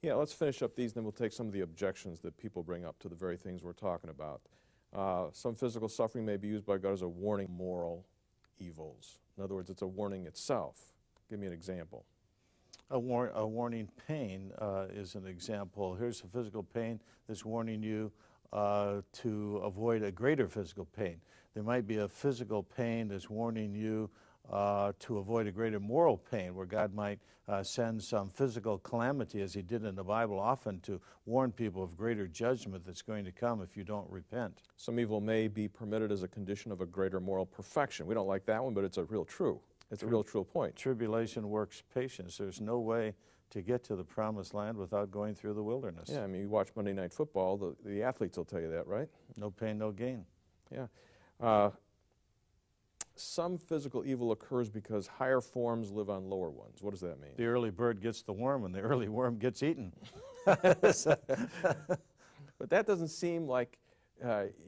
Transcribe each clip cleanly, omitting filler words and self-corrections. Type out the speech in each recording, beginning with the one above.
Yeah, let's finish up these, and then we'll take some of the objections that people bring up to the very things we're talking about. Some physical suffering may be used by God as a warning of moral evils. In other words, it's a warning itself. Give me an example. A warning pain is an example. Here's a physical pain that's warning you to avoid a greater physical pain. There might be a physical pain that's warning you to avoid a greater moral pain, where God might send some physical calamity, as he did in the Bible often, to warn people of greater judgment that's going to come if you don't repent. Some evil may be permitted as a condition of a greater moral perfection. We don't like that one, but it's a real true. It's a real true point. Tribulation works patience. There's no way to get to the promised land without going through the wilderness. Yeah, I mean, you watch Monday Night Football, the athletes will tell you that, right? No pain, no gain. Yeah. Some physical evil occurs because higher forms live on lower ones. What does that mean? The early bird gets the worm, and the early worm gets eaten. But that doesn't seem like,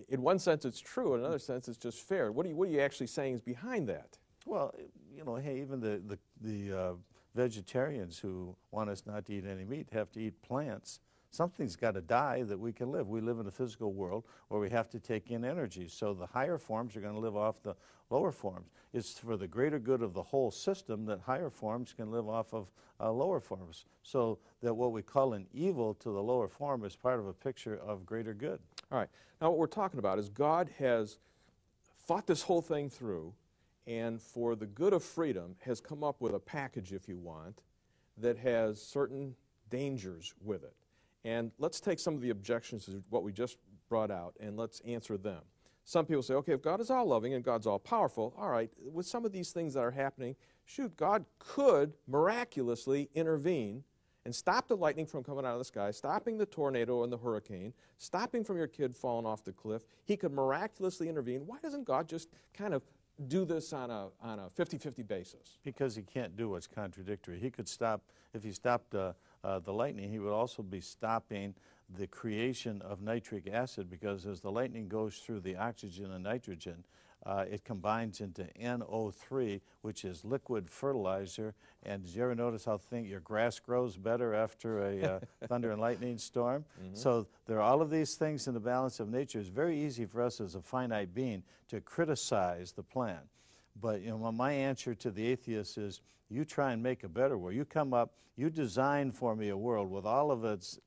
in one sense it's true, in another sense it's just fair. What are you actually saying is behind that? Well, you know, hey, even the vegetarians who want us not to eat any meat have to eat plants. Something's got to die that we can live. We live in a physical world where we have to take in energy. So the higher forms are going to live off the lower forms. It's for the greater good of the whole system that higher forms can live off of lower forms. So that what we call an evil to the lower form is part of a picture of greater good. All right. Now what we're talking about is God has thought this whole thing through, and for the good of freedom has come up with a package, if you want, that has certain dangers with it. And let's take some of the objections to what we just brought out, and let's answer them. Some people say, okay, if God is all loving and God's all powerful, all right, with some of these things that are happening, shoot, God could miraculously intervene and stop the lightning from coming out of the sky, stopping the tornado and the hurricane, stopping from your kid falling off the cliff. He could miraculously intervene. Why doesn't God just kind of do this on a 50-50 basis? Because he can't do what's contradictory. He could stop, if he stopped the lightning, he would also be stopping the creation of nitric acid, because as the lightning goes through the oxygen and nitrogen, it combines into NO3, which is liquid fertilizer. And did you ever notice how your grass grows better after a thunder and lightning storm? Mm-hmm. So there are all of these things in the balance of nature. It's very easy for us as a finite being to criticize the plan. But you know, my answer to the atheist is, you try and make a better world. You come up, you design for me a world with all of its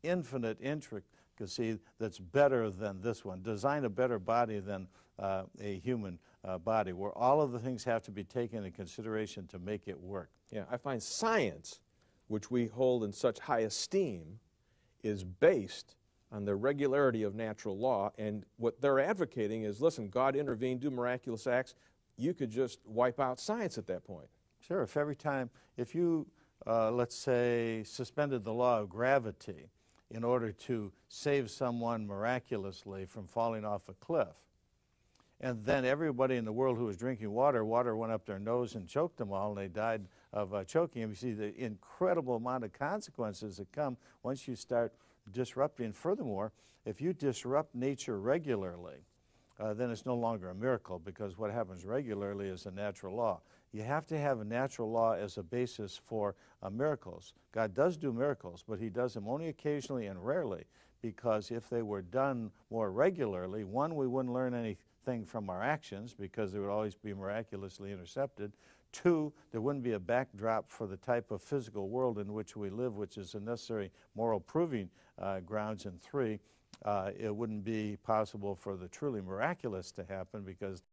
infinite intricacy that's better than this one. Design a better body than a human body, where all of the things have to be taken into consideration to make it work. Yeah, I find science, which we hold in such high esteem, is based on the regularity of natural law, and what they're advocating is, listen, God intervened, do miraculous acts. You could just wipe out science at that point. Sure, if you, let's say, suspended the law of gravity in order to save someone miraculously from falling off a cliff, and then everybody in the world who was drinking water went up their nose and choked them all, and they died of choking. And you see the incredible amount of consequences that come once you start disrupting. Furthermore, if you disrupt nature regularly, then it's no longer a miracle, because what happens regularly is a natural law. You have to have a natural law as a basis for miracles. God does do miracles, but he does them only occasionally and rarely, because if they were done more regularly, one, we wouldn't learn anything from our actions, because they would always be miraculously intercepted. Two, there wouldn't be a backdrop for the type of physical world in which we live, which is a necessary moral proving grounds. And three, it wouldn't be possible for the truly miraculous to happen, because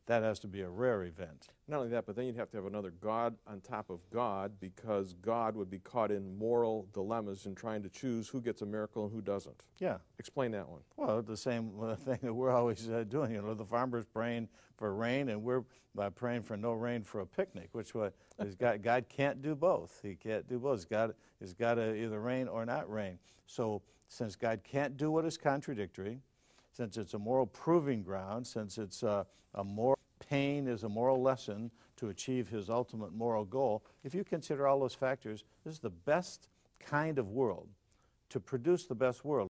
that has to be a rare event. Not only that, but then you'd have to have another God on top of God, because God would be caught in moral dilemmas in trying to choose who gets a miracle and who doesn't. Yeah. Explain that one. Well, the same thing that we're always doing. You know, the farmer's praying for rain, and we're praying for no rain for a picnic, which is God can't do both. He can't do both. It's got to either rain or not rain. So since God can't do what is contradictory, since it's a moral proving ground, since it's a moral pain is a moral lesson to achieve his ultimate moral goal, if you consider all those factors, this is the best kind of world to produce the best world.